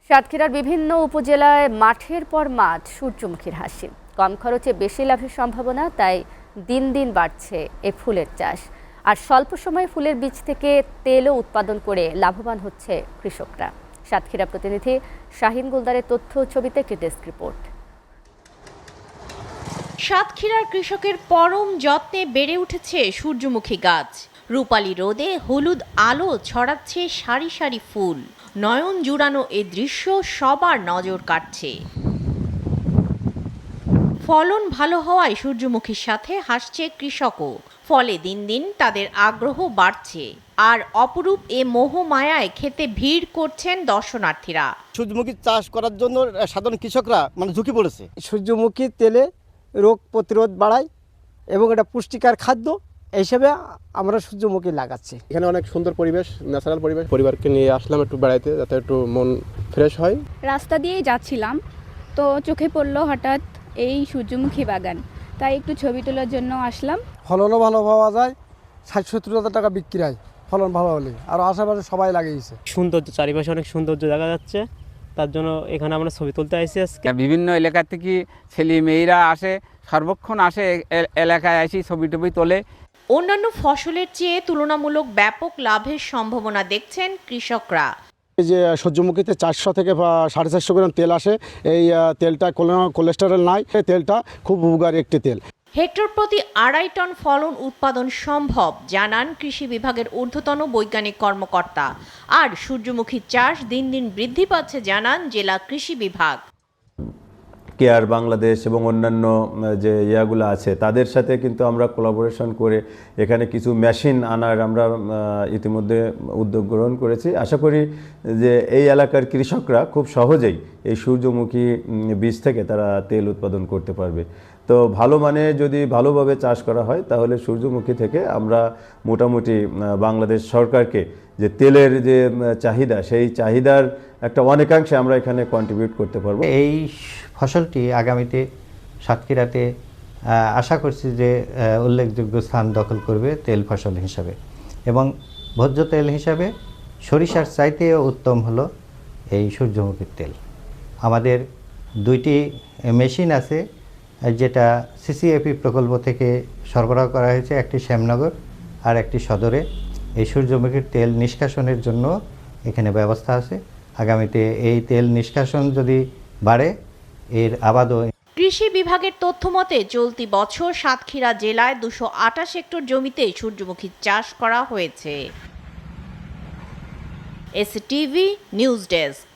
সাতক্ষীরার বিভিন্ন উপজেলায় মাঠের পর মাঠ সূর্যমুখীর হাসি। কম খরচে বেশি লাভের সম্ভাবনা, তাই দিন দিন বাড়ছে এ ফুলের চাষ। আর স্বল্প সময়ে ফুলের বীজ থেকে তেলও উৎপাদন করে লাভবান হচ্ছে কৃষকরা। সাতক্ষীরা প্রতিনিধি শাহিন গুলদারের তথ্য ছবিতে একটি ডেস্ক রিপোর্ট। সাতক্ষীরার কৃষকের পরম যত্নে বেড়ে উঠেছে সূর্যমুখী গাছ। রূপালী রোদে হলুদ আলো ছড়াচ্ছে সারি সারি ফুল। নয়ন জুড়ানো এ দৃশ্য সবার নজর কাটছে। ফলন ভালো হওয়ায় সূর্যমুখীর সাথে হাসছে কৃষকও। ফলে দিন দিন তাদের আগ্রহ বাড়ছে। আর অপরূপ এ মোহমায়ায় খেতে ভিড় করছেন দর্শনার্থীরা। সূর্যমুখী চাষ করার জন্য সাধারণ কৃষকরা ঝুঁকি পড়েছে। সূর্যমুখী তেলে রোগ প্রতিরোধ বাড়ায় এবং এটা পুষ্টিকর খাদ্য হিসেবে আমরা সূর্যমুখী লাগাচ্ছি। এখানে অনেক সুন্দর পরিবেশ, ন্যাচারাল পরিবেশ। পরিবারকে নিয়ে আসলাম একটু বেড়াইতে, যাতে একটু মন ফ্রেশ হয়। রাস্তা দিয়েই যাচ্ছিলাম, তো চোখে পড়লো হঠাৎ এই সূর্যমুখী বাগান, তাই একটু ছবি তোলার জন্য আসলাম। ফলনও ভালো পাওয়া যায়, 60-70 টাকা বিক্রি হয় ফলন ভালো হলে। আর আশেপাশে সবাই লাগিয়েছে। সৌন্দর্য, চারিপাশে অনেক সৌন্দর্য দেখা যাচ্ছে, তার জন্য এখানে আমরা ছবি তুলতে আসছি আজকে। বিভিন্ন এলাকা থেকে ছেলে মেয়েরা আসে, সর্বক্ষণ আসে এলাকায় আসি ছবি টবি তোলে। অন্যান্য ফসলের চেয়ে তুলনামূলক ব্যাপক লাভের সম্ভাবনা দেখছেন কৃষকরা। এই যে সূর্যমুখীতে 400 থেকে 450 গ্রাম তেল আসে। এই তেলটা কোলেস্টেরল নাই, এই তেলটা খুব উপকারী একটি তেল। হেক্টর প্রতি 2.5 টন ফলন উৎপাদন সম্ভব জানান কৃষি বিভাগের ঊর্ধ্বতন বৈজ্ঞানিক কর্মকর্তা। আর সূর্যমুখীর চাষ দিন দিন বৃদ্ধি পাচ্ছে জানান জেলা কৃষি বিভাগ। কেয়ার বাংলাদেশ এবং অন্যান্য যে ইয়াগুলো আছে তাদের সাথে কিন্তু আমরা কোলাবোরেশন করে এখানে কিছু মেশিন আনার আমরা ইতিমধ্যে উদ্যোগ গ্রহণ করেছি। আশা করি যে এই এলাকার কৃষকরা খুব সহজেই এই সূর্যমুখী বীজ থেকে তারা তেল উৎপাদন করতে পারবে। তো ভালো মানে যদি ভালোভাবে চাষ করা হয় তাহলে সূর্যমুখী থেকে আমরা মোটামুটি বাংলাদেশ সরকারকে যে তেলের যে চাহিদা, সেই চাহিদার একটা অনেকাংশে আমরা এখানে কন্ট্রিবিউট করতে পারবো। এই ফসলটি আগামীতে সাতক্ষীরাতে আশা করছি যে উল্লেখযোগ্য স্থান দখল করবে তেল ফসল হিসাবে। এবং ভোজ্য তেল হিসাবে সরিষার চাইতেও উত্তম হলো এই সূর্যমুখীর তেল। আমাদের 2টি মেশিন আছে, যেটা সিসিএফি প্রকল্প থেকে সরবরাহ করা হয়েছে, একটি শ্যামনগর আর একটি সদরে। এই সূর্যমুখীর তেল নিষ্কাশনের জন্য এখানে ব্যবস্থা আছে। আগামীতে এই তেল নিষ্কাশন যদি বাড়ে, এর আবাদও। কৃষি বিভাগের তথ্য মতে চলতি বছর সাতক্ষীরা জেলায় 228 হেক্টর জমিতে সূর্যমুখী চাষ করা হয়েছে। STV news desk.